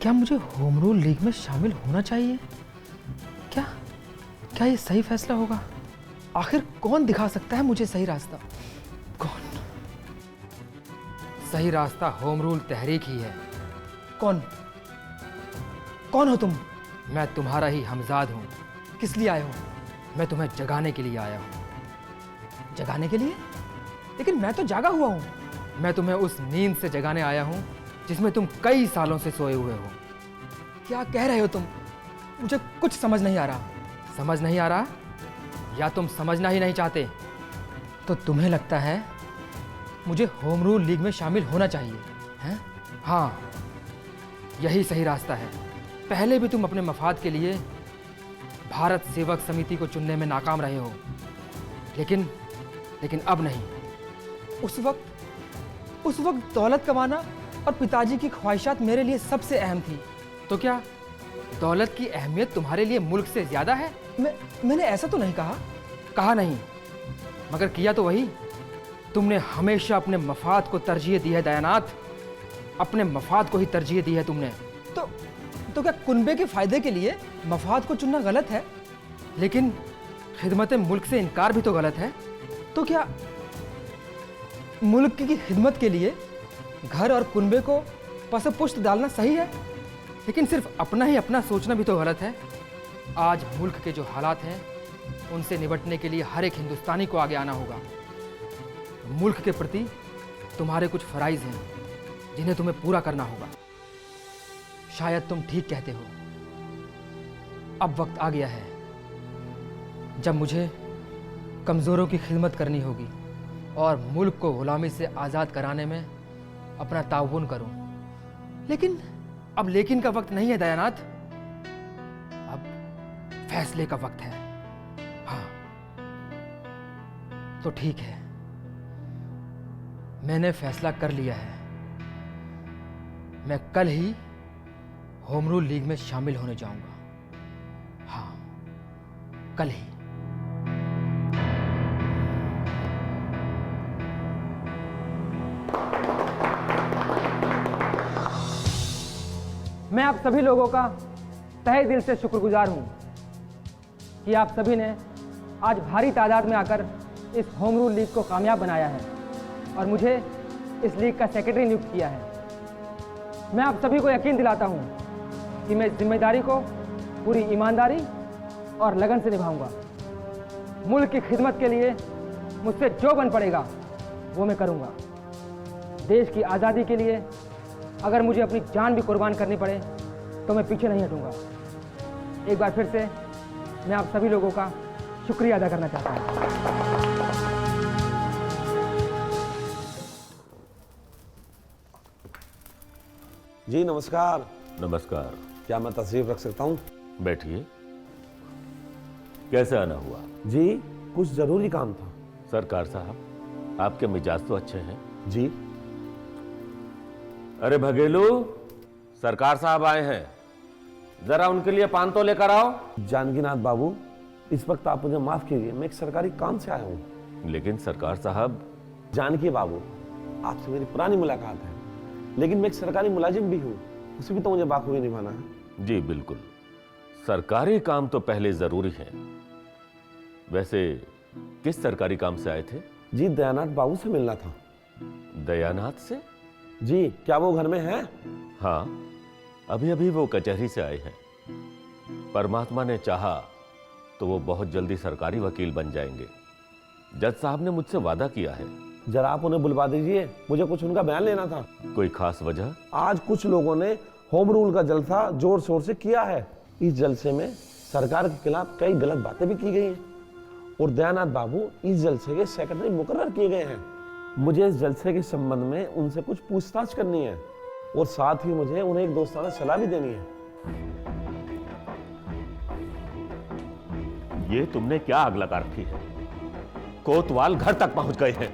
क्या मुझे home rule league में शामिल होना चाहिए? क्या क्या ये सही फैसला होगा? आखिर कौन दिखा सकता है मुझे सही रास्ता? कौन? सही रास्ता होम रूल तहरीक ही है। कौन? कौन हो तुम? मैं तुम्हारा ही हमजाद हूँ। किस लिए आए हो? मैं तुम्हें जगाने के लिए आया हूँ। जगाने के लिए? लेकिन मैं तो जागा हुआ हूँ। मैं तुम्हें उस नींद से जगाने आया हूँ जिसमें तुम कई सालों से सोए हुए हो। क्या कह रहे हो तुम? मुझे कुछ समझ नहीं आ रहा। समझ नहीं आ रहा या तुम समझना ही नहीं चाहते? तो तुम्हें लगता है मुझे होम रूल लीग में शामिल होना चाहिए, हैं? हाँ, यही सही रास्ता है। पहले भी तुम अपने मफाद के लिए भारत सेवक समिति को चुनने में नाकाम रहे हो, लेकिन अब नहीं। उस वक्त दौलत कमाना और पिताजी की ख्वाहिशात मेरे लिए सबसे अहम थी। तो क्या दौलत की अहमियत तुम्हारे लिए मुल्क से ज्यादा है? मैंने ऐसा तो नहीं कहा। कहा नहीं, मगर किया तो वही। तुमने हमेशा अपने मफाद को तरजीह दी है दयानाथ, अपने मफाद को ही तरजीह दी है तुमने। तो क्या कुनबे के फायदे के लिए मफाद को चुनना गलत है? लेकिन खिदमत मुल्क से इनकार भी तो गलत है। तो क्या मुल्क की खिदमत के लिए घर और कुनबे को पसपुश्त डालना सही है? लेकिन सिर्फ अपना ही अपना सोचना भी तो गलत है। आज मुल्क के जो हालात हैं उनसे निपटने के लिए हर एक हिंदुस्तानी को आगे आना होगा। मुल्क के प्रति तुम्हारे कुछ फराइज हैं जिन्हें तुम्हें पूरा करना होगा। शायद तुम ठीक कहते हो। अब वक्त आ गया है जब मुझे कमज़ोरों की खिदमत करनी होगी और मुल्क को गुलामी से आज़ाद कराने में अपना ताउन करूं। लेकिन का वक्त नहीं है दयानाथ, अब फैसले का वक्त है। हाँ, तो ठीक है, मैंने फैसला कर लिया है। मैं कल ही होम रूल लीग में शामिल होने जाऊंगा। हाँ, कल ही। मैं आप सभी लोगों का तहे दिल से शुक्रगुजार हूं कि आप सभी ने आज भारी तादाद में आकर इस होम रूल लीग को कामयाब बनाया है और मुझे इस लीग का सेक्रेटरी नियुक्त किया है। मैं आप सभी को यकीन दिलाता हूं कि मैं इस जिम्मेदारी को पूरी ईमानदारी और लगन से निभाऊंगा। मुल्क की खिदमत के लिए मुझसे जो बन पड़ेगा वो मैं करूंगा। देश की आज़ादी के लिए अगर मुझे अपनी जान भी कुर्बान करनी पड़े तो मैं पीछे नहीं हटूंगा। एक बार फिर से मैं आप सभी लोगों का शुक्रिया अदा करना चाहता हूं। जी नमस्कार। नमस्कार। क्या मैं तशरीफ रख सकता हूँ? बैठिए। कैसे आना हुआ? जी कुछ जरूरी काम था। सरकार साहब, आपके मिजाज तो अच्छे हैं। जी। अरे भगेलू, सरकार साहब आए हैं, जरा उनके लिए पान तो लेकर आओ। जानकीनाथ बाबू, इस वक्त आप मुझे माफ कीजिए, मैं एक सरकारी काम से आया हूँ। लेकिन सरकार साहब। जानकी बाबू, आपसे मेरी पुरानी मुलाकात है, लेकिन मैं एक सरकारी मुलाजिम भी हूँ, उसे भी तो मुझे बाखूबी निभाना है। जी बिल्कुल, सरकारी काम तो पहले जरूरी है। वैसे किस सरकारी काम से आए थे? जी दयानाथ बाबू से मिलना था। दयानाथ से? जी, क्या वो घर में है? हाँ, अभी अभी वो कचहरी से आए हैं। परमात्मा ने चाहा तो वो बहुत जल्दी सरकारी वकील बन जाएंगे। जज साहब ने मुझसे वादा किया है। जरा आप उन्हें बुलवा दीजिए, मुझे कुछ उनका बयान लेना था। कोई खास वजह? आज कुछ लोगों ने होम रूल का जलसा जोर शोर से किया है। इस जलसे में सरकार के खिलाफ कई गलत बातें भी की गई हैं और दयानाथ बाबू इस जलसे के सेक्रेटरी मुकर्रर किए गए हैं। मुझे इस जलसे के संबंध में उनसे कुछ पूछताछ करनी है और साथ ही मुझे उन्हें एक दोस्ताना सलाह भी देनी है। ये तुमने क्या आग लगा रखी है? कोतवाल घर तक पहुंच गए हैं।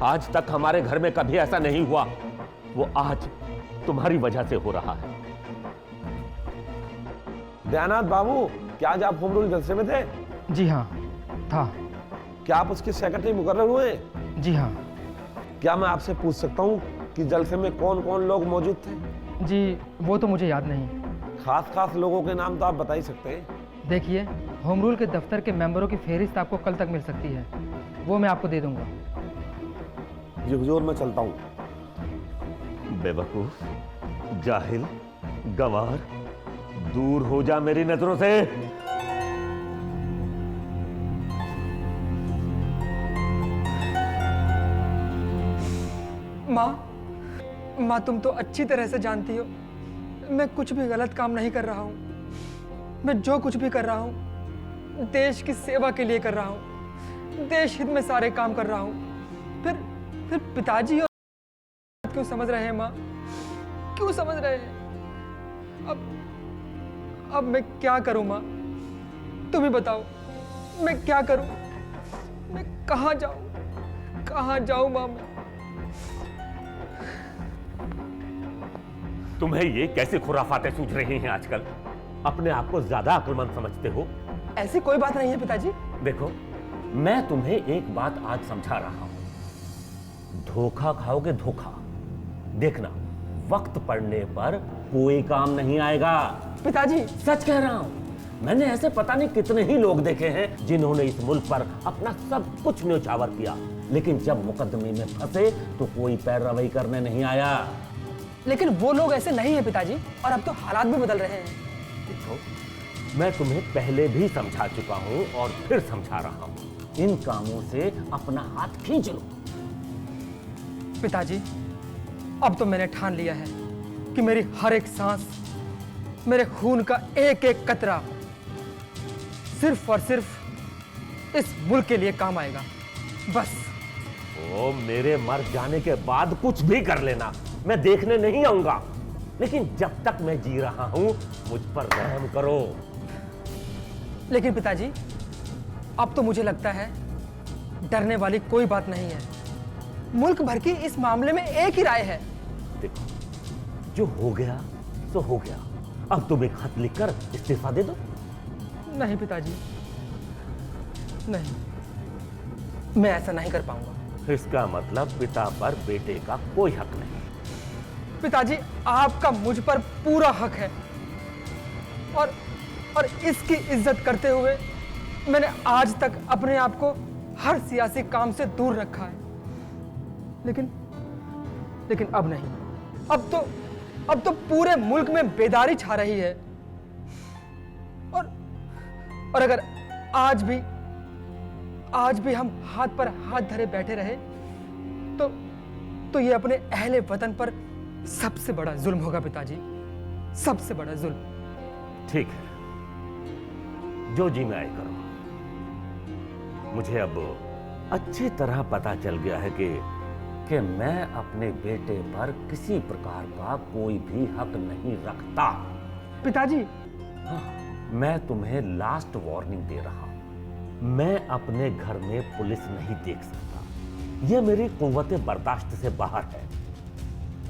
आज तक हमारे घर में कभी ऐसा नहीं हुआ, वो आज तुम्हारी वजह से हो रहा है। दयानाथ बाबू, क्या आज आप होम रूल जलसे में थे? जी हाँ, था। क्या आप उसके सेक्रेटरी मुकर्रर हुए? जी हाँ। क्या मैं आपसे पूछ सकता हूँ कि जलसे में कौन कौन लोग मौजूद थे? जी वो तो मुझे याद नहीं। खास खास लोगों के नाम तो आप बता ही सकते हैं। देखिए, होम रूल के दफ्तर के मेंबरों की फहरिस्त आपको कल तक मिल सकती है, वो मैं आपको दे दूंगा। जी हुजूर, मैं चलता हूँ। बेवकूफ, जाहिल, गंवार, दूर हो जा मेरी नजरों से। माँ तुम तो अच्छी तरह से जानती हो मैं कुछ भी गलत काम नहीं कर रहा हूँ। मैं जो कुछ भी कर रहा हूँ देश की सेवा के लिए कर रहा हूँ, देश हित में सारे काम कर रहा हूँ। फिर पिताजी और क्यों समझ रहे हैं माँ, क्यों समझ रहे हैं? अब मैं क्या करूँ माँ, तुम ही बताओ, मैं क्या करूँ? मैं कहाँ जाऊँ माँ? मैं तुम्हें ये कैसे खुराफातें सूझ रही हैं आजकल? अपने आप को ज्यादा अक्लमंद समझते हो? ऐसी कोई बात नहीं है पिताजी। देखो, मैं तुम्हें एक बात आज समझा रहा हूं, धोखा खाओगे धोखा। देखना, वक्त पड़ने पर कोई काम नहीं आएगा। पिताजी सच कह रहा हूं, मैंने ऐसे पता नहीं कितने ही लोग देखे हैं जिन्होंने इस मुल्क पर अपना सब कुछ न्यौछावर किया, लेकिन जब मुकदमे में फंसे तो कोई पैरवी करने नहीं आया। लेकिन वो लोग ऐसे नहीं है पिताजी, और अब तो हालात भी बदल रहे हैं। देखो, मैं तुम्हें पहले भी समझा चुका हूं और फिर समझा रहा हूं, इन कामों से अपना हाथ खींच लो। पिताजी, अब तो मैंने ठान लिया है कि मेरी हर एक सांस, मेरे खून का एक एक कतरा सिर्फ और सिर्फ इस मुल्क के लिए काम आएगा, बस। ओ, मेरे मर जाने के बाद कुछ भी कर लेना, मैं देखने नहीं आऊंगा, लेकिन जब तक मैं जी रहा हूं मुझ पर रहम करो। लेकिन पिताजी, अब तो मुझे लगता है डरने वाली कोई बात नहीं है। मुल्क भर की इस मामले में एक ही राय है। देखो, जो हो गया सो हो गया, अब तुम एक खत लिखकर इस्तीफा दे दो। नहीं पिताजी, नहीं, मैं ऐसा नहीं कर पाऊंगा। इसका मतलब पिता पर बेटे का कोई हक नहीं। पिताजी, आपका मुझ पर पूरा हक है, और इसकी इज्जत करते हुए मैंने आज तक अपने आप को हर सियासी काम से दूर रखा है। लेकिन अब नहीं, अब तो पूरे मुल्क में बेदारी छा रही है, और अगर आज भी हम हाथ पर हाथ धरे बैठे रहे तो ये अपने अहले वतन पर सबसे बड़ा जुल्म होगा पिताजी, सबसे बड़ा जुल्म। ठीक है, जो जी में आए करो। मुझे अब अच्छी तरह पता चल गया है कि मैं अपने बेटे पर किसी प्रकार का कोई भी हक नहीं रखता। पिताजी, हाँ, मैं तुम्हें लास्ट वार्निंग दे रहा हूं, मैं अपने घर में पुलिस नहीं देख सकता, यह मेरी कुव्वत बर्दाश्त से बाहर है।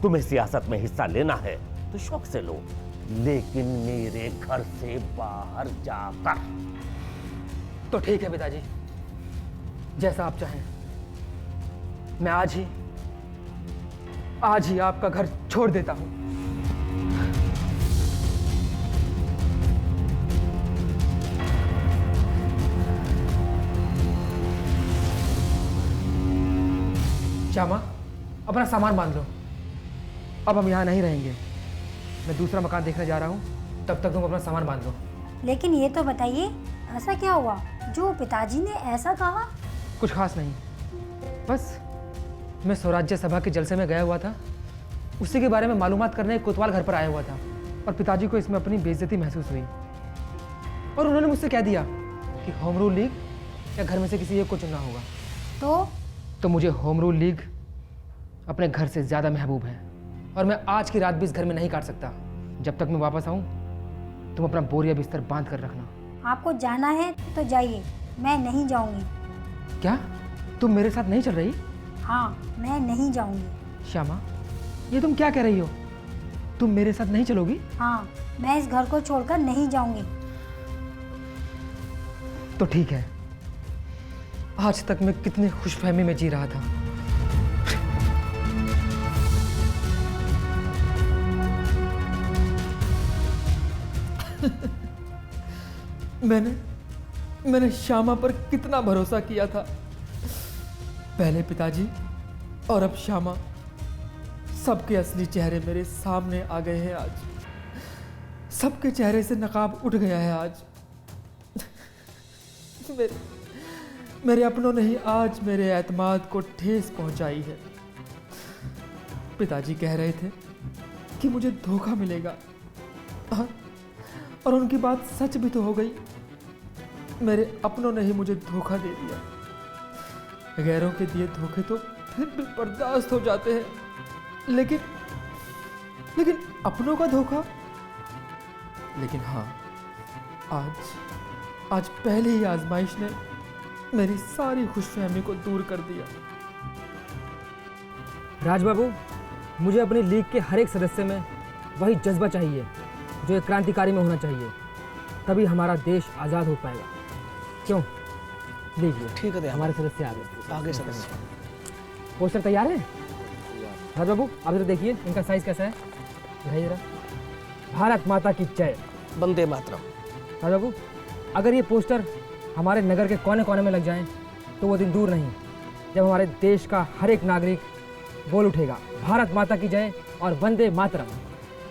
तुम्हें सियासत में हिस्सा लेना है तो शौक से लो, लेकिन मेरे घर से बाहर जाकर। तो ठीक है पिताजी, जैसा आप चाहें। मैं आज ही आपका घर छोड़ देता हूं। श्यामा, अपना सामान बांध लो, अब हम यहाँ नहीं रहेंगे। मैं दूसरा मकान देखने जा रहा हूँ, तब तक तुम अपना सामान बांध लो। लेकिन ये तो बताइए, ऐसा क्या हुआ जो पिताजी ने ऐसा कहा? कुछ खास नहीं, बस मैं स्वराज्य सभा के जलसे में गया हुआ था, उसी के बारे में मालूमात करने कोतवाल घर पर आया हुआ था, और पिताजी को इसमें अपनी बेइज्जती महसूस हुई, और उन्होंने मुझसे कह दिया कि होम रूल लीग या घर में से किसी एक को चुनना होगा। तो मुझे होम रूल लीग अपने घर से ज़्यादा महबूब है, और मैं आज की रात भी इस घर में नहीं काट सकता। जब तक मैं वापस आऊँ तुम अपना बोरिया बिस्तर बांध कर रखना। आपको जाना है तो जाइए, मैं नहीं जाऊंगी। क्या तुम मेरे साथ नहीं चल रही? हाँ, मैं नहीं जाऊंगी। श्यामा, ये तुम क्या कह रही हो? तुम मेरे साथ नहीं चलोगी? हाँ, मैं इस घर को छोड़कर नहीं जाऊंगी। तो ठीक है, आज तक मैं कितनी खुशफहमी में जी रहा था। मैंने श्यामा पर कितना भरोसा किया था। पहले पिताजी और अब श्यामा, सबके असली चेहरे मेरे सामने आ गए हैं आज। सबके चेहरे से नकाब उठ गया है आज। मेरे अपनों ने ही आज मेरे एतमाद को ठेस पहुंचाई है। पिताजी कह रहे थे कि मुझे धोखा मिलेगा, और उनकी बात सच भी तो हो गई। मेरे अपनों ने ही मुझे धोखा दे दिया। गैरों के दिए धोखे तो फिर भी बर्दाश्त हो जाते हैं, लेकिन अपनों का धोखा। लेकिन हाँ, आज पहली ही आजमाइश ने मेरी सारी खुशफहमी को दूर कर दिया। राजबाबू, मुझे अपनी लीग के हर एक सदस्य में वही जज्बा चाहिए जो एक क्रांतिकारी में होना चाहिए, तभी हमारा देश आज़ाद हो पाएगा। क्यों? लीजिए, ठीक है, हमारे सदस्य आगे सदस्य। पोस्टर तैयार है? राजबाबू, आप जरा देखिए इनका साइज कैसा है, दिखाइए जरा। भारत माता की जय। वंदे मातरम। राजबाबू, अगर ये पोस्टर हमारे नगर के कोने कोने में लग जाएं, तो वो दिन दूर नहीं जब हमारे देश का हर एक नागरिक बोल उठेगा, भारत माता की जय और वंदे मातरम।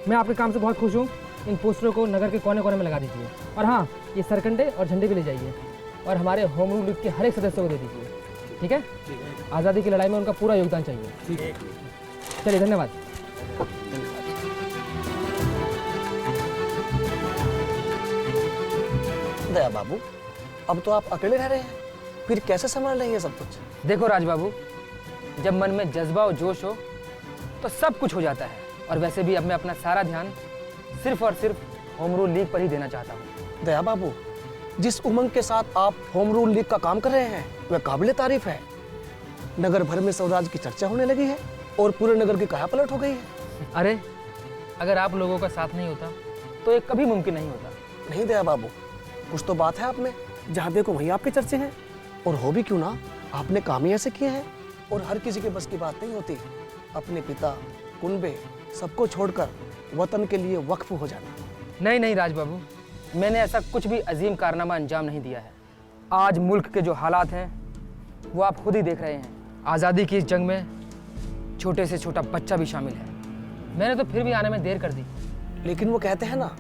मैं आपके काम से बहुत खुश हूँ। इन पोस्टरों को नगर के कोने कोने में लगा दीजिए, और हाँ, ये सरकंडे और झंडे भी ले जाइए और हमारे होम रूल लीग के हर एक सदस्य को दे दीजिए। ठीक है? आज़ादी की लड़ाई में उनका पूरा योगदान चाहिए। चलिए, धन्यवाद। दया बाबू, अब तो आप अकेले रह रहे हैं, फिर कैसे संभाल लेंगे सब कुछ? देखो राजबाबू, जब मन में जज्बा और जोश हो तो सब कुछ हो जाता है। और वैसे भी अब मैं अपना सारा ध्यान सिर्फ और सिर्फ होम रूल लीग पर ही देना चाहता हूँ। दया बाबू, जिस उमंग के साथ आप होम रूल लीग का काम कर रहे हैं वह काबिले तारीफ है। नगर भर में स्वराज की चर्चा होने लगी है और पूरे नगर की काया पलट हो गई है। अरे, अगर आप लोगों का साथ नहीं होता तो ये कभी मुमकिन नहीं होता। नहीं दया बाबू, कुछ तो बात है आप में। जहाँ देखो वहीं आपके चर्चे हैं, और हो भी क्यों ना, आपने काम ही ऐसे किए हैं। और हर किसी के बस की बात नहीं होती अपने पिता, कुनबे सबको छोड़कर वतन के लिए वक्फ हो जाना। नहीं राजबाबू, मैंने ऐसा कुछ भी अजीम कारनामा अंजाम नहीं दिया है। आज मुल्क के जो हालात हैं वो आप खुद ही देख रहे हैं। आज़ादी की इस जंग में छोटे से छोटा बच्चा भी शामिल है। मैंने तो फिर भी आने में देर कर दी। लेकिन वो कहते हैं ना,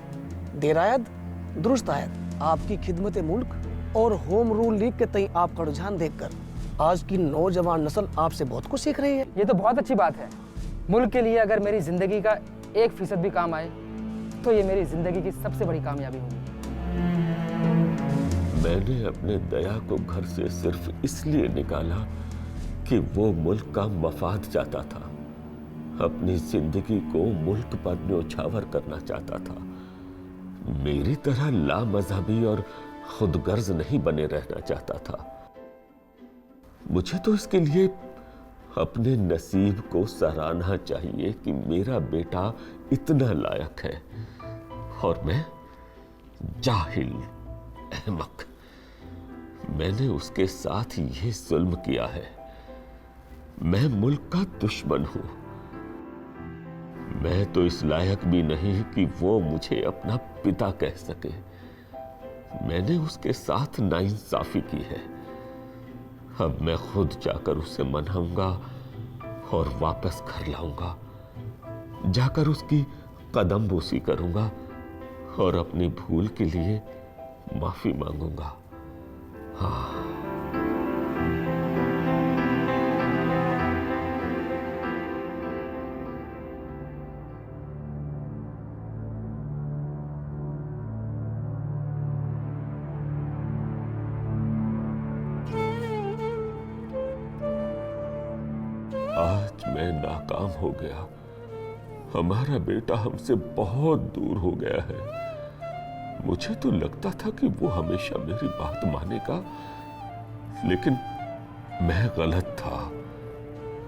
देर आयद दुरुस्त आयद। आपकी खिदमत मुल्क और होम रूल लीग के तई आपका रुझान देखकर आज की नौजवान नस्ल आपसे बहुत कुछ सीख रही है। ये तो बहुत अच्छी बात है। मुल्क के लिए अगर मेरी जिंदगी का 1% भी काम आए तो ये मेरी जिंदगी की सबसे बड़ी कामयाबी होगी। मैंने अपने दया को घर से सिर्फ इसलिए निकाला कि वो मुल्क का मफाद चाहता था, अपनी जिंदगी को मुल्क पर न्योछावर करना चाहता था। मेरी तरह लामज़हबी और खुदगर्ज नहीं बने रहना चाहता था। मुझे तो इसके लिए अपने नसीब को सराहना चाहिए कि मेरा बेटा इतना लायक है और मैं जाहिल, अहमक। मैंने उसके साथ ये जुल्म किया है। मैं मुल्क का दुश्मन हूं। मैं तो इस लायक भी नहीं कि वो मुझे अपना पिता कह सके। मैंने उसके साथ नाइंसाफी की है। अब मैं खुद जाकर उसे मनाऊंगा और वापस घर लाऊंगा। जाकर उसकी कदमबोसी करूंगा और अपनी भूल के लिए माफी मांगूंगा। हाँ। आज मैं नाकाम हो गया। हमारा बेटा हमसे बहुत दूर हो गया है। मुझे तो लगता था कि वो हमेशा मेरी बात मानेगा, लेकिन मैं गलत था।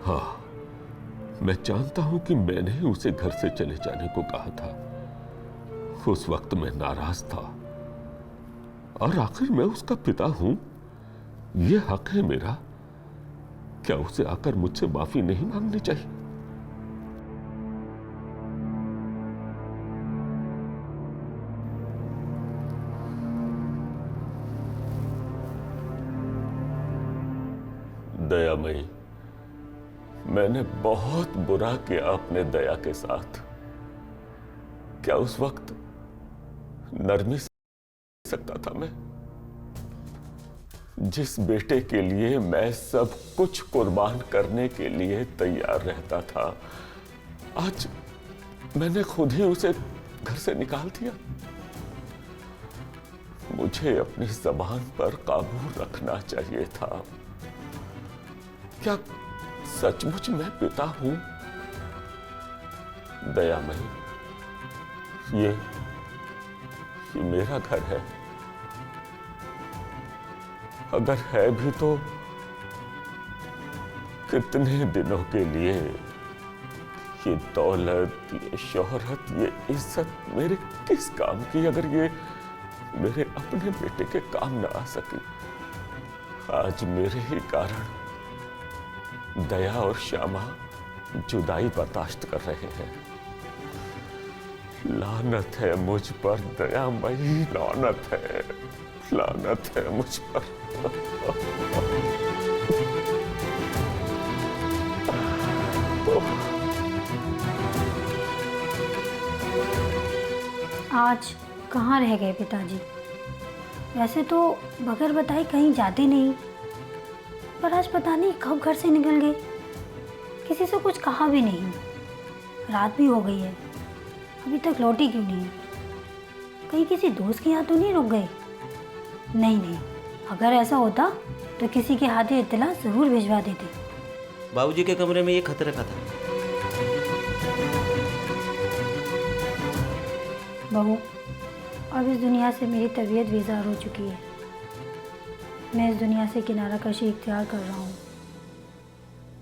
हाँ, मैं जानता हूं कि मैंने ही उसे घर से चले जाने को कहा था। उस वक्त मैं नाराज था, और आखिर मैं उसका पिता हूं। यह हक है मेरा। क्या उसे आकर मुझसे माफी नहीं मांगनी चाहिए? दयामयी, मैंने बहुत बुरा किया अपने दया के साथ। क्या उस वक्त नरमी से सकता था मैं? जिस बेटे के लिए मैं सब कुछ कुर्बान करने के लिए तैयार रहता था, आज मैंने खुद ही उसे घर से निकाल दिया। मुझे अपनी जबान पर काबू रखना चाहिए था। क्या सचमुच मैं पिता हूं? दयामयी, ये मेरा घर है। अगर है भी तो कितने दिनों के लिए? ये दौलत, ये शोहरत, ये इज्जत मेरे किस काम की, अगर ये मेरे अपने बेटे के काम ना आ सकी? आज मेरे ही कारण दया और श्यामा जुदाई बर्दाश्त कर रहे हैं। लानत है मुझ पर दयामयी, लानत है मुझ पर। आज कहाँ रह गए पिताजी? वैसे तो बगैर बताए कहीं जाते नहीं, पर आज पता नहीं कब घर से निकल गए। किसी से कुछ कहा भी नहीं। रात भी हो गई है, अभी तक लौटी क्यों नहीं? कहीं किसी दोस्त के यहाँ तो नहीं रुक गए? नहीं, अगर ऐसा होता तो किसी के हाथ इत्तला ज़रूर भिजवा देते। बाबूजी के कमरे में ये खत रखा था। बहू, अब इस दुनिया से मेरी तबीयत बेजार हो चुकी है। मैं इस दुनिया से किनारा कशी इख्तियार कर रहा हूँ।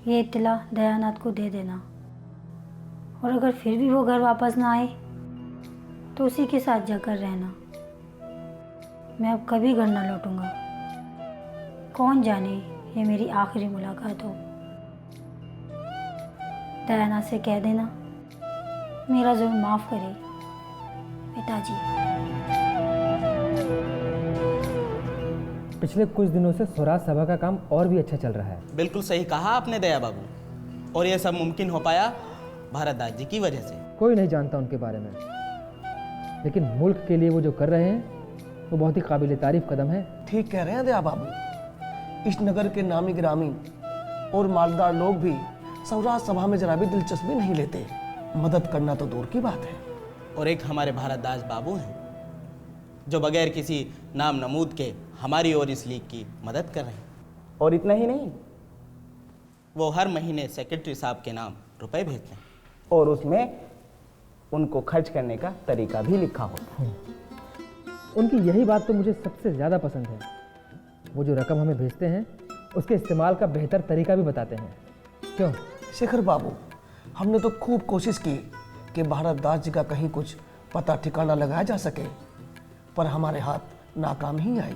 ये इत्तला दयानाथ को दे देना, और अगर फिर भी वो घर वापस ना आए तो उसी के साथ जाकर रहना। मैं अब कभी घर ना लौटूंगा। कौन जाने ये मेरी आखिरी मुलाकात हो। दयानाथ से कह देना मेरा जुर्म माफ़ करे पिताजी। पिछले कुछ दिनों से स्वराज सभा का काम और भी अच्छा चल रहा है। बिल्कुल सही कहा आपने दया बाबू, और यह सब मुमकिन हो पाया भारतदास जी की वजह से। कोई नहीं जानता उनके बारे में, लेकिन मुल्क के लिए वो जो कर रहे हैं वो बहुत ही काबिल तारीफ कदम है। ठीक कह रहे हैं दया बाबू। इस नगर के नामी गिरामी और मालदार लोग भी स्वराज सभा में जरा भी दिलचस्पी नहीं लेते। मदद करना तो दूर की बात है। और एक हमारे भारतदास बाबू हैं जो बगैर किसी नाम नमूद के हमारी और इस लीग की मदद कर रहे हैं। और इतना ही नहीं, वो हर महीने सेक्रेटरी साहब के नाम रुपए भेजते हैं, और उसमें उनको खर्च करने का तरीका भी लिखा हो। उनकी यही बात तो मुझे सबसे ज़्यादा पसंद है। वो जो रकम हमें भेजते हैं उसके इस्तेमाल का बेहतर तरीका भी बताते हैं। क्यों शेखर बाबू, हमने तो खूब कोशिश की कि भारतदास जी का कहीं कुछ पता ठिकाना लगाया जा सके, पर हमारे हाथ नाकाम ही आई।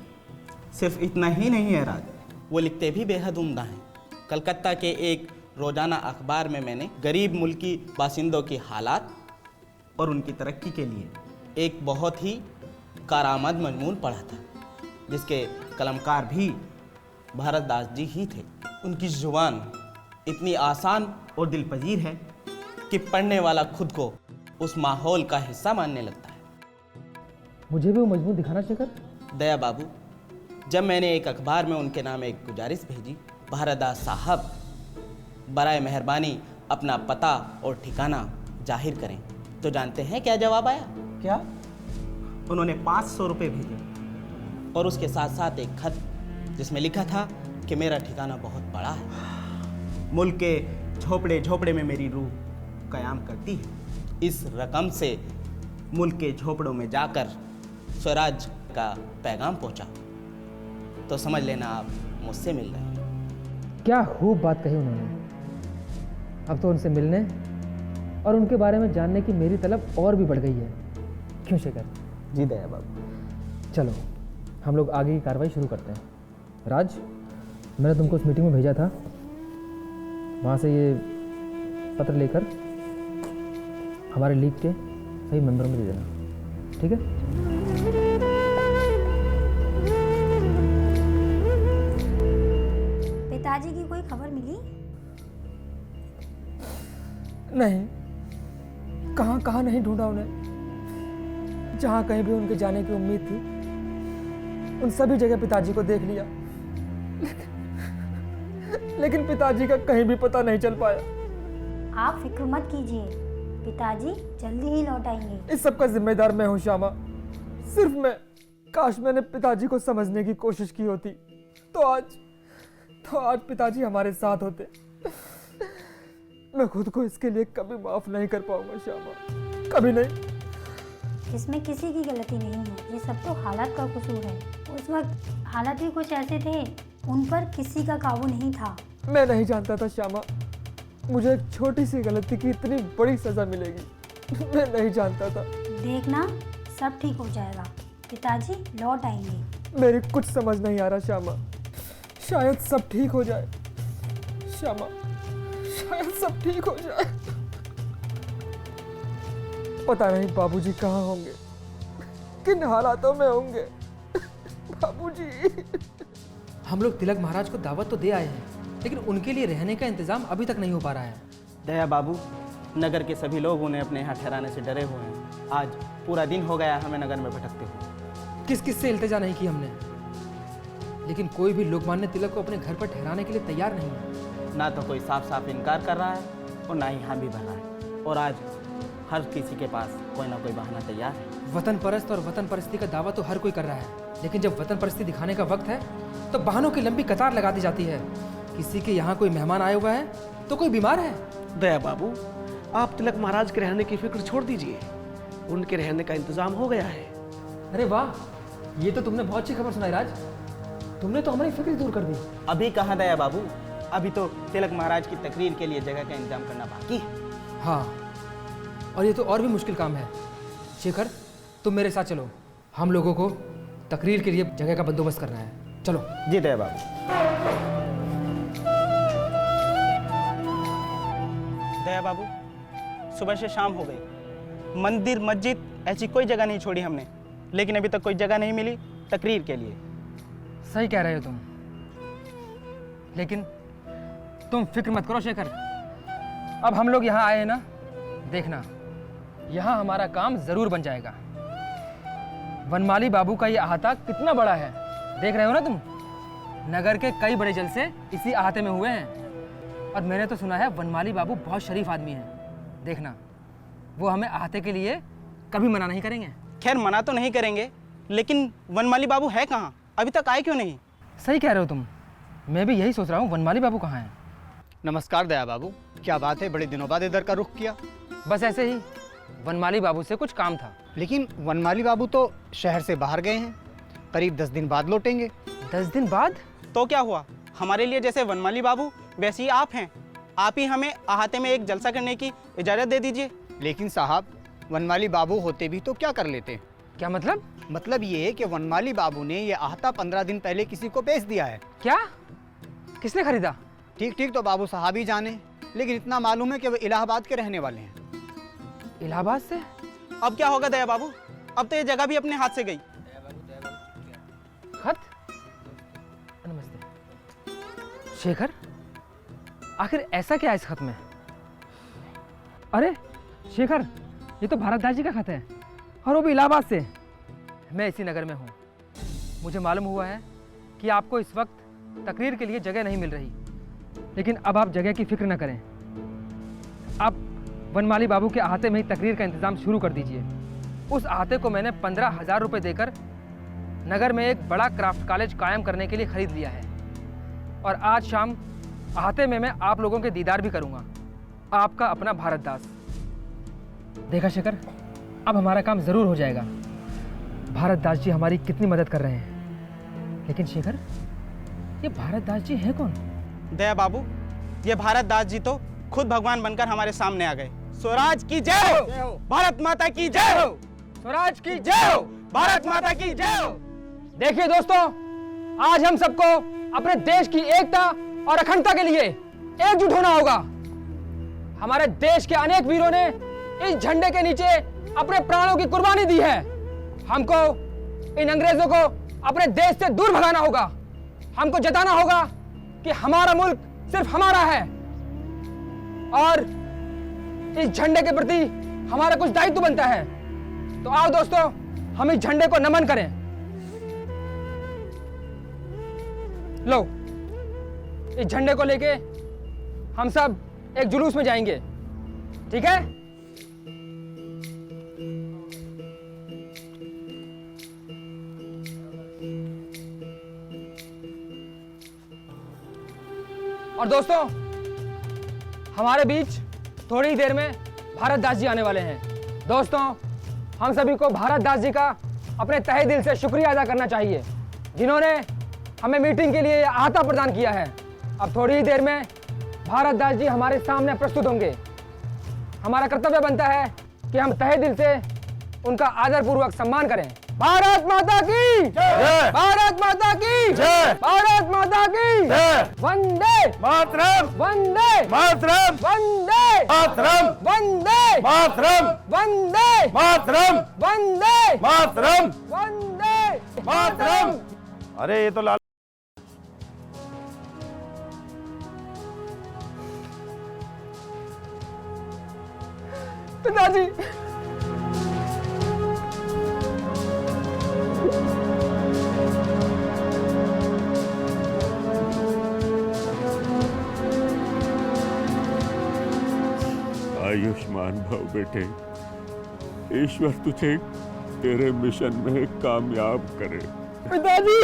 सिर्फ इतना ही नहीं है राज, वो लिखते भी बेहद उम्दा हैं। कलकत्ता के एक रोजाना अखबार में मैंने गरीब मुल्की बासिंदों की हालात और उनकी तरक्की के लिए एक बहुत ही कारामद मजमून पढ़ा था, जिसके कलमकार भी भारतदास जी ही थे। उनकी जुबान इतनी आसान और दिलपजीर है कि पढ़ने वाला खुद को उस माहौल का हिस्सा मानने लगता है। मुझे भी वो मजमून दिखाना शेखर। दया बाबू, जब मैंने एक अखबार में उनके नाम एक गुजारिश भेजी, भारतदास साहब बराए मेहरबानी अपना पता और ठिकाना जाहिर करें, तो जानते हैं क्या जवाब आया? क्या? उन्होंने 500 रुपये भेजे और उसके साथ साथ एक खत जिसमें लिखा था कि मेरा ठिकाना बहुत बड़ा है, मुल्क के झोपड़े झोपड़े में मेरी रूह कयाम करती है। इस रकम से मुल्क के झोपड़ों में जाकर स्वराज का पैगाम पहुंचा, तो समझ लेना आप मुझसे मिल रहे हैं। क्या खूब बात कही उन्होंने। अब तो उनसे मिलने और उनके बारे में जानने की मेरी तलब और भी बढ़ गई है। क्यों शेखर? जी दया बाबू। चलो हम लोग आगे की कार्रवाई शुरू करते हैं। राज, मैंने तुमको उस मीटिंग में भेजा था, वहाँ से ये पत्र लेकर हमारे लीग के सही मेंबरों में दे देना, ठीक है? पिताजी की कोई खबर मिली? नहीं, कहाँ कहाँ नहीं ढूंढा उन्हें। जहाँ कहीं भी उनके जाने की उम्मीद थी, उन सभी जगह पिताजी को देख लिया, लेकिन पिताजी का कहीं भी पता नहीं चल पाया। आप फिक्र मत कीजिए, पिताजी जल्दी ही लौट आएंगे। इस सब का जिम्मेदार मैं हूँ श्यामा, सिर्फ मैं। काश मैंने पिताजी को समझने की कोशिश की होती तो आज पिताजी हमारे साथ होते। मैं खुद को इसके लिए कभी माफ नहीं कर पाऊंगा श्यामा, कभी नहीं। इसमें किसी की गलती नहीं है, ये सब तो हालात का कसूर है। उस वक्त हालात भी कुछ ऐसे थे, उन पर किसी का काबू नहीं था। मैं नहीं जानता था श्यामा, मुझे एक छोटी सी गलती की इतनी बड़ी सजा मिलेगी। मैं नहीं जानता था। देखना सब ठीक हो जाएगा, पिताजी लौट आएंगे। मेरी कुछ समझ नहीं आ रहा श्यामा, शायद सब ठीक हो जाए। श्यामा, शायद सब ठीक हो जाए। पता नहीं बाबूजी कहाँ होंगे, किन हालातों में होंगे। बाबूजी। हम लोग तिलक महाराज को दावत तो दे आए हैं, लेकिन उनके लिए रहने का इंतजाम अभी तक नहीं हो पा रहा है। दया बाबू, नगर के सभी लोग उन्हें अपने यहाँ ठहराने से डरे हुए हैं। आज पूरा दिन हो गया हमें नगर में भटकते हुए। किस किस से इल्तिजा नहीं की हमने, लेकिन कोई भी लोकमान्य तिलक को अपने घर पर ठहराने के लिए तैयार नहीं है। ना तो कोई साफ साफ इनकार कर रहा है और ना ही हाँ भी भर रहा है। और आज हर किसी के पास कोई ना कोई बहाना तैयार है। वतन परस्त और वतन परस्ती का दावा तो हर कोई कर रहा है, लेकिन जब वतन परस्ती दिखाने का वक्त है तो बहानों की लंबी कतार लगा दी जाती है। किसी के यहाँ कोई मेहमान आया हुआ है तो कोई बीमार है। दया बाबू, आप तिलक महाराज के रहने की फिक्र छोड़ दीजिए, उनके रहने का इंतजाम हो गया है। अरे वाह, ये तो तुमने बहुत अच्छी खबर सुनाई राज। तुमने तो हमारी फिक्र दूर कर दी। अभी कहाँ दया बाबू, अभी तो तिलक महाराज की तकरीर के लिए जगह का इंतजाम करना बाकी है। हाँ, और ये तो और भी मुश्किल काम है। शेखर, तुम मेरे साथ चलो, हम लोगों को तकरीर के लिए जगह का बंदोबस्त करना है। चलो। जी दया बाबू। दया बाबू, सुबह से शाम हो गई, मंदिर मस्जिद ऐसी कोई जगह नहीं छोड़ी हमने, लेकिन अभी तक कोई जगह नहीं मिली तकरीर के लिए। सही कह रहे हो तुम, लेकिन तुम फिक्र मत करो शेखर। अब हम लोग यहाँ आए हैं ना, देखना यहाँ हमारा काम जरूर बन जाएगा। वनमाली बाबू का ये अहाता कितना बड़ा है, देख रहे हो ना तुम। नगर के कई बड़े जलसे इसी अहाते में हुए हैं, और मैंने तो सुना है वनमाली बाबू बहुत शरीफ आदमी हैं। देखना, वो हमें अहाते के लिए कभी मना नहीं करेंगे। खैर मना तो नहीं करेंगे, लेकिन वनमाली बाबू है कहाँ, अभी तक आए क्यों नहीं? सही कह रहे हो तुम, मैं भी यही सोच रहा हूँ, वनमाली बाबू कहाँ हैं। नमस्कार दया बाबू, क्या बात है, बड़े दिनों बाद इधर का रुख किया? बस ऐसे ही, वनमाली बाबू से कुछ काम था। लेकिन वनमाली बाबू तो शहर से बाहर गए हैं, करीब 10 दिन बाद लौटेंगे। 10 दिन बाद? तो क्या हुआ, हमारे लिए जैसे वनमाली बाबू वैसे ही आप हैं। आप ही हमें अहाते में एक जलसा करने की इजाज़त दे दीजिए। लेकिन साहब, वनमाली बाबू होते भी तो क्या कर लेते? क्या मतलब? मतलब ये कि वनमाली बाबू ने ये आहता 15 दिन पहले किसी को बेच दिया है। क्या? किसने खरीदा? ठीक तो बाबू साहब ही जाने, लेकिन इतना मालूम है कि वो इलाहाबाद के रहने वाले हैं। इलाहाबाद से? अब क्या होगा दया बाबू, अब तो ये जगह भी अपने हाथ से गई। खत? नमस्ते शेखर, आखिर ऐसा क्या है इस खत में? अरे शेखर, ये तो भारतदास जी का खत है, और वो भी इलाहाबाद से। मैं इसी नगर में हूँ। मुझे मालूम हुआ है कि आपको इस वक्त तकरीर के लिए जगह नहीं मिल रही, लेकिन अब आप जगह की फिक्र न करें। आप वनमाली बाबू के अहाते में ही तकरीर का इंतज़ाम शुरू कर दीजिए। उस अहाते को मैंने 15,000 रुपये देकर नगर में एक बड़ा क्राफ्ट कॉलेज कायम करने के लिए ख़रीद लिया है, और आज शाम अहाते में मैं आप लोगों के दीदार भी करूँगा। आपका अपना भारतदास। देखा शेखर, अब हमारा काम ज़रूर हो जाएगा। भारतदास जी हमारी कितनी मदद कर रहे हैं। लेकिन शेखर, ये भारतदास जी हैं कौन? दया बाबू, ये भारतदास जी तो खुद भगवान बनकर हमारे सामने आ गए। स्वराज की जय हो, भारत माता की जय हो, स्वराज की जय हो, भारत माता की जय हो। देखिए दोस्तों, आज हम सबको अपने देश की एकता और अखंडता के लिए एकजुट होना होगा। हमारे देश के अनेक वीरों ने इस झंडे के नीचे अपने प्राणों की कुर्बानी दी है। हमको इन अंग्रेजों को अपने देश से दूर भगाना होगा। हमको जताना होगा कि हमारा मुल्क सिर्फ हमारा है और इस झंडे के प्रति हमारा कुछ दायित्व बनता है। तो आओ दोस्तों, हम इस झंडे को नमन करें। लो, इस झंडे को लेके हम सब एक जुलूस में जाएंगे, ठीक है? और दोस्तों, हमारे बीच थोड़ी ही देर में भारत दास जी आने वाले हैं। दोस्तों, हम सभी को भारत दास जी का अपने तहे दिल से शुक्रिया अदा करना चाहिए, जिन्होंने हमें मीटिंग के लिए आहता प्रदान किया है। अब थोड़ी ही देर में भारत दास जी हमारे सामने प्रस्तुत होंगे। हमारा कर्तव्य बनता है कि हम तहे दिल से उनका आदरपूर्वक सम्मान करें। भारत माता की जय! भारत माता की जय! भारत माता की जय! वंदे मातरम! वंदे मातरम! वंदे मातरम! वंदे मातरम! वंदे मातरम! वंदे मातरम! वंदे मातरम! अरे ये तो लाल पिताजी, आयुष्मान भव बेटे, ईश्वर तुझे तेरे मिशन में कामयाब करे। पिताजी।